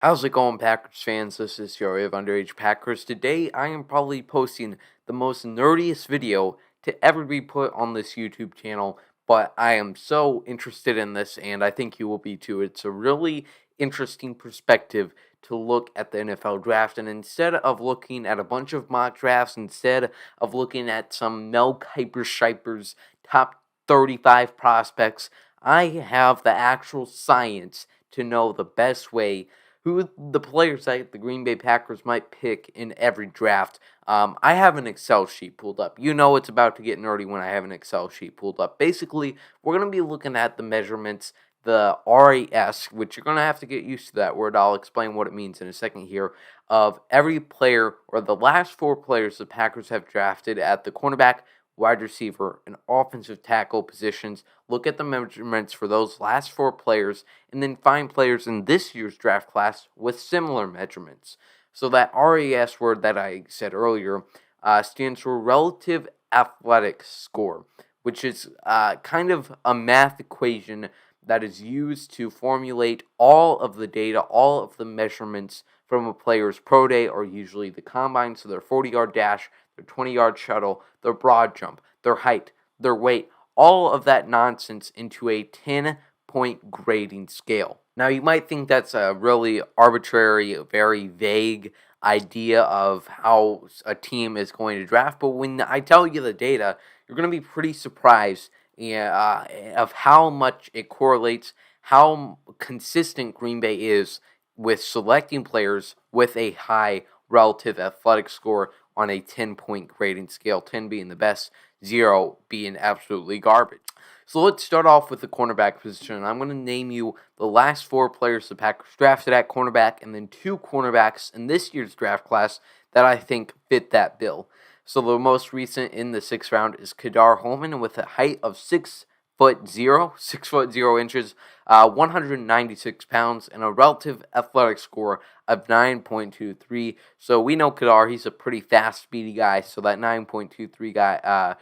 How's it going, Packers fans? This is Joey of Underage Packers. Today, I am probably posting the most nerdiest video to ever be put on this YouTube channel, but I am so interested in this, and I think you will be too. It's a really interesting perspective to look at the NFL draft, and instead of looking at a bunch of mock drafts, instead of looking at some Mel Kiper Shiper's top 35 prospects, I have the actual science to know the best way who the players that the Green Bay Packers might pick in every draft. I have an Excel sheet pulled up. You know it's about to get nerdy when I have an Excel sheet pulled up. Basically, we're going to be looking at the measurements, the RAS, which you're going to have to get used to that word. I'll explain what it means in a second here, of every player or the last four players the Packers have drafted at the cornerback, wide receiver, and offensive tackle positions. Look at the measurements for those last four players, and then find players in this year's draft class with similar measurements. So that RAS word that I said earlier stands for Relative Athletic Score, which is kind of a math equation that is used to formulate all of the data, all of the measurements from a player's pro day, or usually the combine, so their 40-yard dash, their 20-yard shuttle, their broad jump, their height, their weight, all of that nonsense into a 10-point grading scale. Now, you might think that's a really arbitrary, very vague idea of how a team is going to draft, but when I tell you the data, you're going to be pretty surprised of how much it correlates, how consistent Green Bay is with selecting players with a high relative athletic score on a 10-point grading scale, 10 being the best, 0 being absolutely garbage. So let's start off with the cornerback position. I'm going to name you the last four players the Packers drafted at cornerback, and then two cornerbacks in this year's draft class that I think fit that bill. So the most recent in the sixth round is Kadar Holman with a height of 6'0", 6'0" 196 pounds, and a relative athletic score of 9.23. So we know Kadar, he's a pretty fast, speedy guy, so that 9.23 guy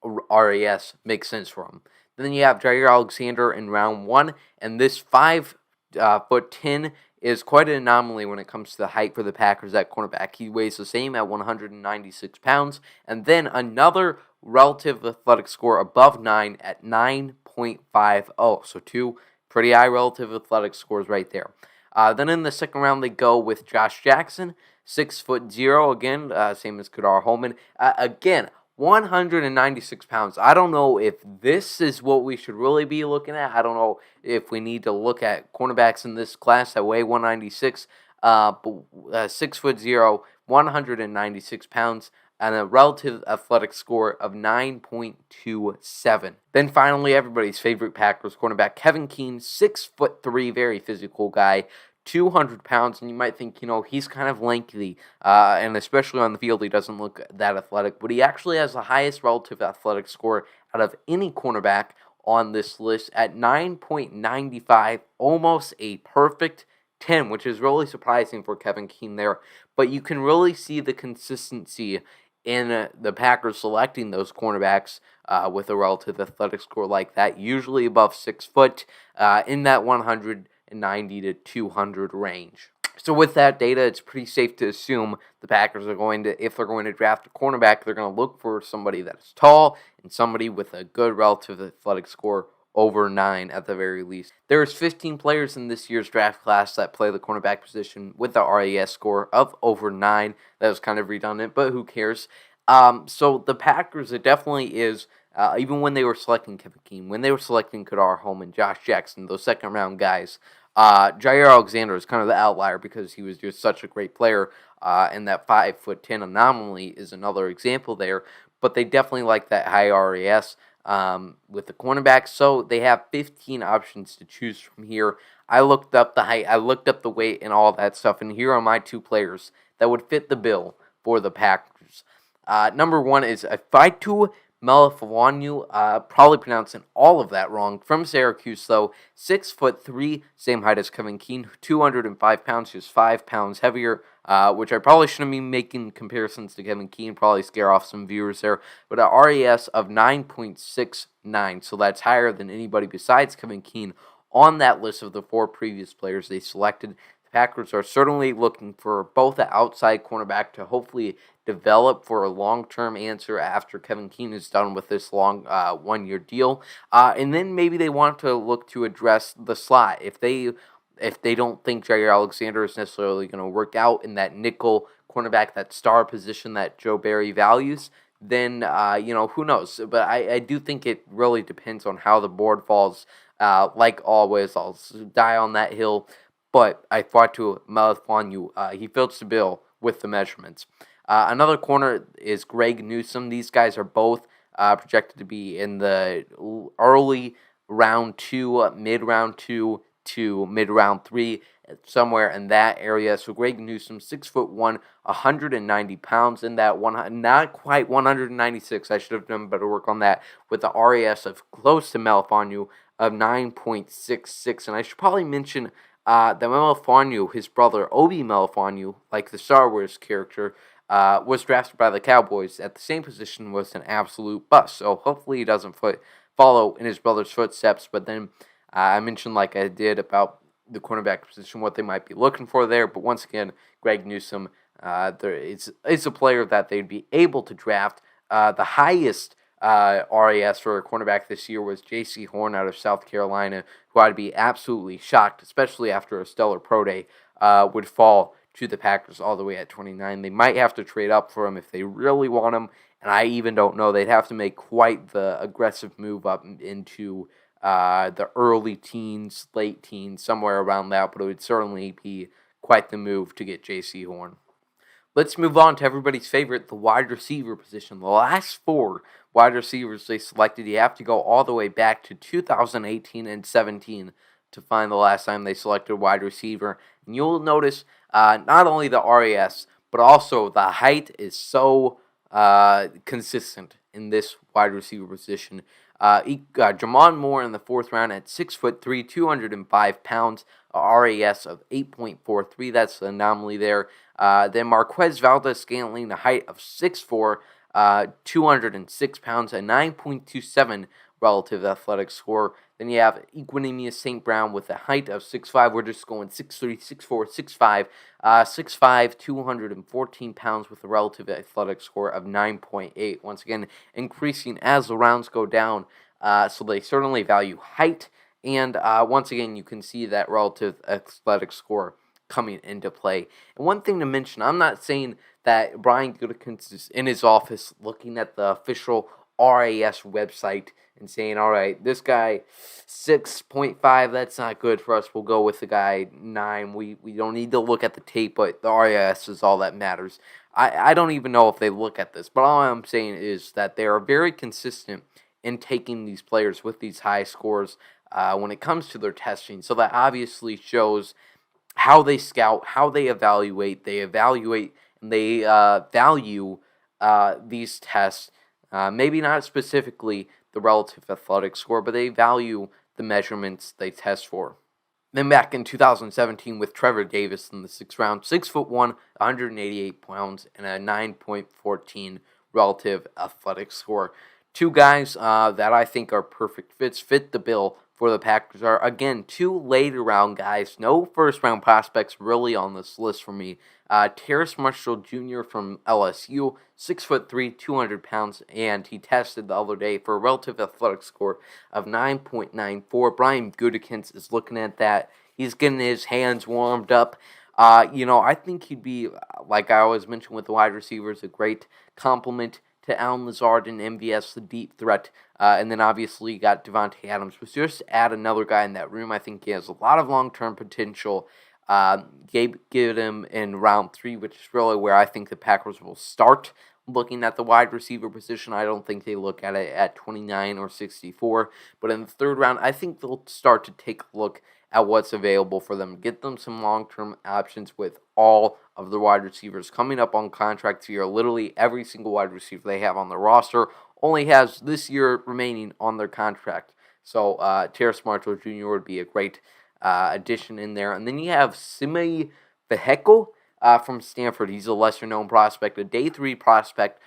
RAS makes sense for him. Then you have Jair Alexander in round one, and this 5'10" is quite an anomaly when it comes to the height for the Packers at cornerback. He weighs the same at 196 pounds, and then another relative athletic score above 9 at 9.50. So two pretty high relative athletic scores right there. Then in the second round, they go with Josh Jackson, 6'0", again, same as Kadar Holman. Again, 196 pounds. I don't know if this is what we should really be looking at. I don't know if we need to look at cornerbacks in this class that weigh 196, but 6'0", 196 pounds, and a relative athletic score of 9.27. Then finally, everybody's favorite Packers cornerback, Kevin Keane, 6'3", very physical guy, 200 pounds, and you might think, he's kind of lengthy, and especially on the field, he doesn't look that athletic, but he actually has the highest relative athletic score out of any cornerback on this list at 9.95, almost a perfect 10, which is really surprising for Kevin Keane there, but you can really see the consistency in the Packers selecting those cornerbacks with a relative athletic score like that, usually above 6 foot, in that 190 to 200 range. So with that data, it's pretty safe to assume the Packers are going to, if they're going to draft a cornerback, they're going to look for somebody that is tall and somebody with a good relative athletic score over 9 at the very least. There's 15 players in this year's draft class that play the cornerback position with the RAS score of over 9. That was kind of redundant, but who cares? So the Packers, it definitely is, even when they were selecting Kevin Keane, when they were selecting Kadar Holman, Josh Jackson, those second-round guys, Jair Alexander is kind of the outlier because he was just such a great player, and that 5'10" anomaly is another example there, but they definitely like that high RAS with the cornerbacks, so they have 15 options to choose from here. I looked up the height, I looked up the weight, and all that stuff, and here are my two players that would fit the bill for the Packers. Number one is Faitu Melifonwu, probably pronouncing all of that wrong, from Syracuse, though, 6'3", same height as Kevin Keane, 205 pounds, just 5 pounds heavier, which I probably shouldn't be making comparisons to Kevin Keane, probably scare off some viewers there, but a RAS of 9.69, so that's higher than anybody besides Kevin Keane on that list of the four previous players they selected. The Packers are certainly looking for both an outside cornerback to hopefully develop for a long-term answer after Kevin Keenan is done with this long 1-year deal, and then maybe they want to look to address the slot if they don't think Jair Alexander is necessarily going to work out in that nickel cornerback, that star position that Joe Barry values. Then who knows? But I do think it really depends on how the board falls. Like always, I'll die on that hill. But I thought to Melifonwu, he fits the bill with the measurements. Another corner is Greg Newsome. These guys are both projected to be in the early round 2, mid round 2 to mid round 3, somewhere in that area. So Greg Newsome, 6'1", 190 pounds in that one, not quite 196. I should have done better work on that with the RAS of close to Melifonwu of 9.66. And I should probably mention that Melifonwu, his brother Obi Melifonwu, like the Star Wars character, was drafted by the Cowboys at the same position, was an absolute bust. So hopefully he doesn't follow in his brother's footsteps. But then I mentioned, like I did, about the cornerback position, what they might be looking for there. But once again, Greg Newsome, it's a player that they'd be able to draft. The highest RAS for a cornerback this year was J.C. Horn out of South Carolina, who I'd be absolutely shocked, especially after a stellar pro day, would fall to the Packers all the way at 29. They might have to trade up for him if they really want him, and I even don't know. They'd have to make quite the aggressive move up into the early teens, late teens, somewhere around that, but it would certainly be quite the move to get J.C. Horn. Let's move on to everybody's favorite, the wide receiver position. The last 4 wide receivers they selected, you have to go all the way back to 2018 and 17 to find the last time they selected a wide receiver. And you'll notice not only the RAS, but also the height is so consistent in this wide receiver position. Jamon Moore in the 4th round at 6'3", 205 pounds, a RAS of 8.43. That's the anomaly there. Then Marquez Valdez-Scantling, the height of 6'4", 206 pounds, a 9.27 relative athletic score. Then you have Equinemius St. Brown with a height of 6'5". We're just going 6'3", 6'4", 6'5", 6'5", 214 pounds with a relative athletic score of 9.8. Once again, increasing as the rounds go down. So they certainly value height. And once again, you can see that relative athletic score coming into play. And one thing to mention, I'm not saying that Brian Gutekunst is in his office looking at the official RAS website and saying, all right, this guy 6.5, that's not good for us. We'll go with the guy 9. We don't need to look at the tape, but the RAS is all that matters. I don't even know if they look at this, but all I'm saying is that they are very consistent in taking these players with these high scores when it comes to their testing. So that obviously shows how they scout, how they evaluate. They evaluate and they value these tests. Maybe not specifically the relative athletic score, but they value the measurements they test for. Then back in 2017 with Trevor Davis in the 6th round, 6'1", 188 pounds, and a 9.14 relative athletic score. 2 guys that I think are perfect fits, fit the bill for the Packers are, again, 2 later round guys. No first round prospects really on this list for me. Terrace Marshall Jr. from LSU, 6'3", 200 pounds, and he tested the other day for a relative athletic score of 9.94. Brian Gutekunst is looking at that. He's getting his hands warmed up. I think he'd be, like I always mentioned with the wide receivers, a great complement to Allen Lazard and MVS, the deep threat. And then obviously you got Devontae Adams. But just add another guy in that room. I think he has a lot of long-term potential. Gabe Gibbon in round 3, which is really where I think the Packers will start looking at the wide receiver position. I don't think they look at it at 29 or 64. But in the 3rd round, I think they'll start to take a look at what's available for them. Get them some long-term options with all of the wide receivers coming up on contract here. Literally every single wide receiver they have on the roster only has this year remaining on their contract. So Terrace Marshall Jr. would be a great addition in there. And then you have Simi Feheko from Stanford. He's a lesser-known prospect, a day 3 prospect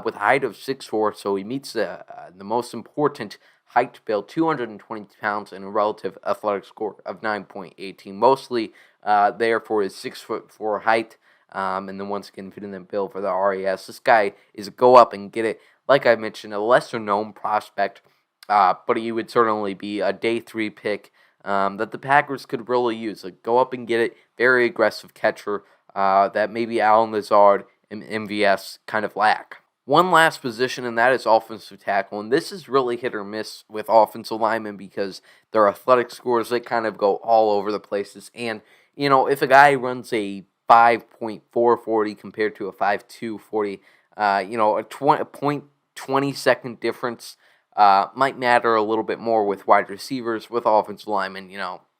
with a height of 6'4", so he meets the most important height to build, 220 pounds, and a relative athletic score of 9.18. Mostly there for his 6'4" height. And then once again, fitting the bill for the RAS. This guy is a go up and get it. Like I mentioned, a lesser known prospect, but he would certainly be a day 3 pick that the Packers could really use. Like, go up and get it. Very aggressive catcher that maybe Alan Lazard and MVS kind of lack. One last position, and that is offensive tackle. And this is really hit or miss with offensive linemen because their athletic scores, they kind of go all over the places. And, if a guy runs a 5.440 compared to a 5.240, a 0.20 second difference might matter a little bit more with wide receivers. With offensive linemen,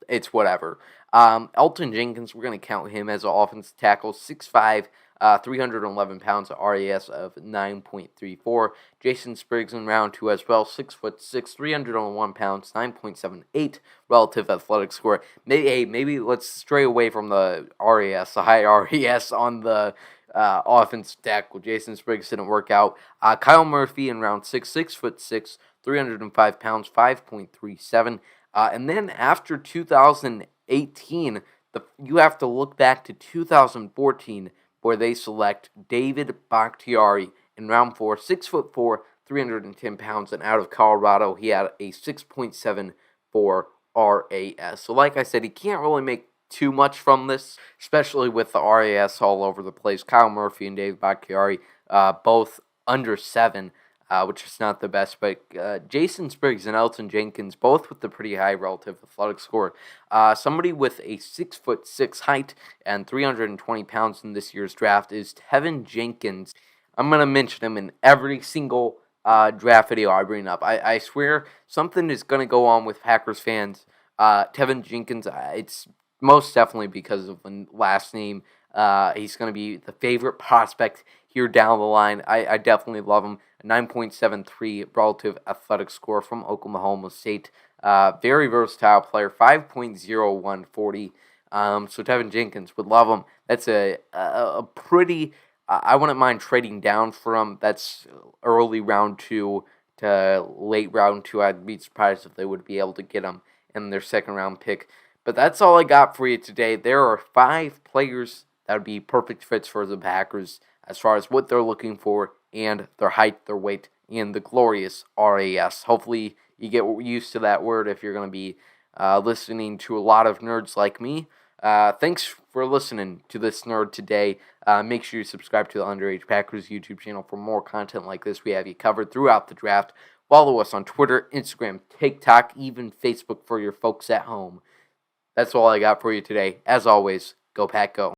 it's whatever. Elton Jenkins, we're going to count him as an offensive tackle, 6'5", 311 pounds, RAS of 9.34. Jason Spriggs in round 2 as well, 6'6", 301 pounds, 9.78 relative athletic score. Maybe let's stray away from the RAS, the high RAS on the offensive tackle. Jason Spriggs didn't work out. Kyle Murphy in round 6, 6'6", 305 pounds, 5.37. And then after 2018, you have to look back to 2014, where they select David Bakhtiari in round 4, 6'4", 310 pounds, and out of Colorado, he had a 6.74 RAS. So like I said, he can't really make too much from this, especially with the RAS all over the place. Kyle Murphy and David Bakhtiari, both under 7, which is not the best, but Jason Spriggs and Elton Jenkins, both with the pretty high relative athletic score. Somebody with a 6'6" height and 320 pounds in this year's draft is Tevin Jenkins. I'm going to mention him in every single draft video I bring up. I swear something is going to go on with Packers fans. Tevin Jenkins, it's most definitely because of the last name. He's going to be the favorite prospect here down the line. I definitely love him. A 9.73 relative athletic score from Oklahoma State. Very versatile player, 5.0140. So Tevin Jenkins, would love him. That's a pretty, I wouldn't mind trading down for him. That's early round 2 to late round 2. I'd be surprised if they would be able to get him in their second round pick. But that's all I got for you today. There are 5 players that would be perfect fits for the Packers as far as what they're looking for and their height, their weight, and the glorious RAS. Hopefully you get used to that word if you're going to be listening to a lot of nerds like me. Thanks for listening to this nerd today. Make sure you subscribe to the Underage Packers YouTube channel for more content like this. We have you covered throughout the draft. Follow us on Twitter, Instagram, TikTok, even Facebook for your folks at home. That's all I got for you today. As always, go Pack Go.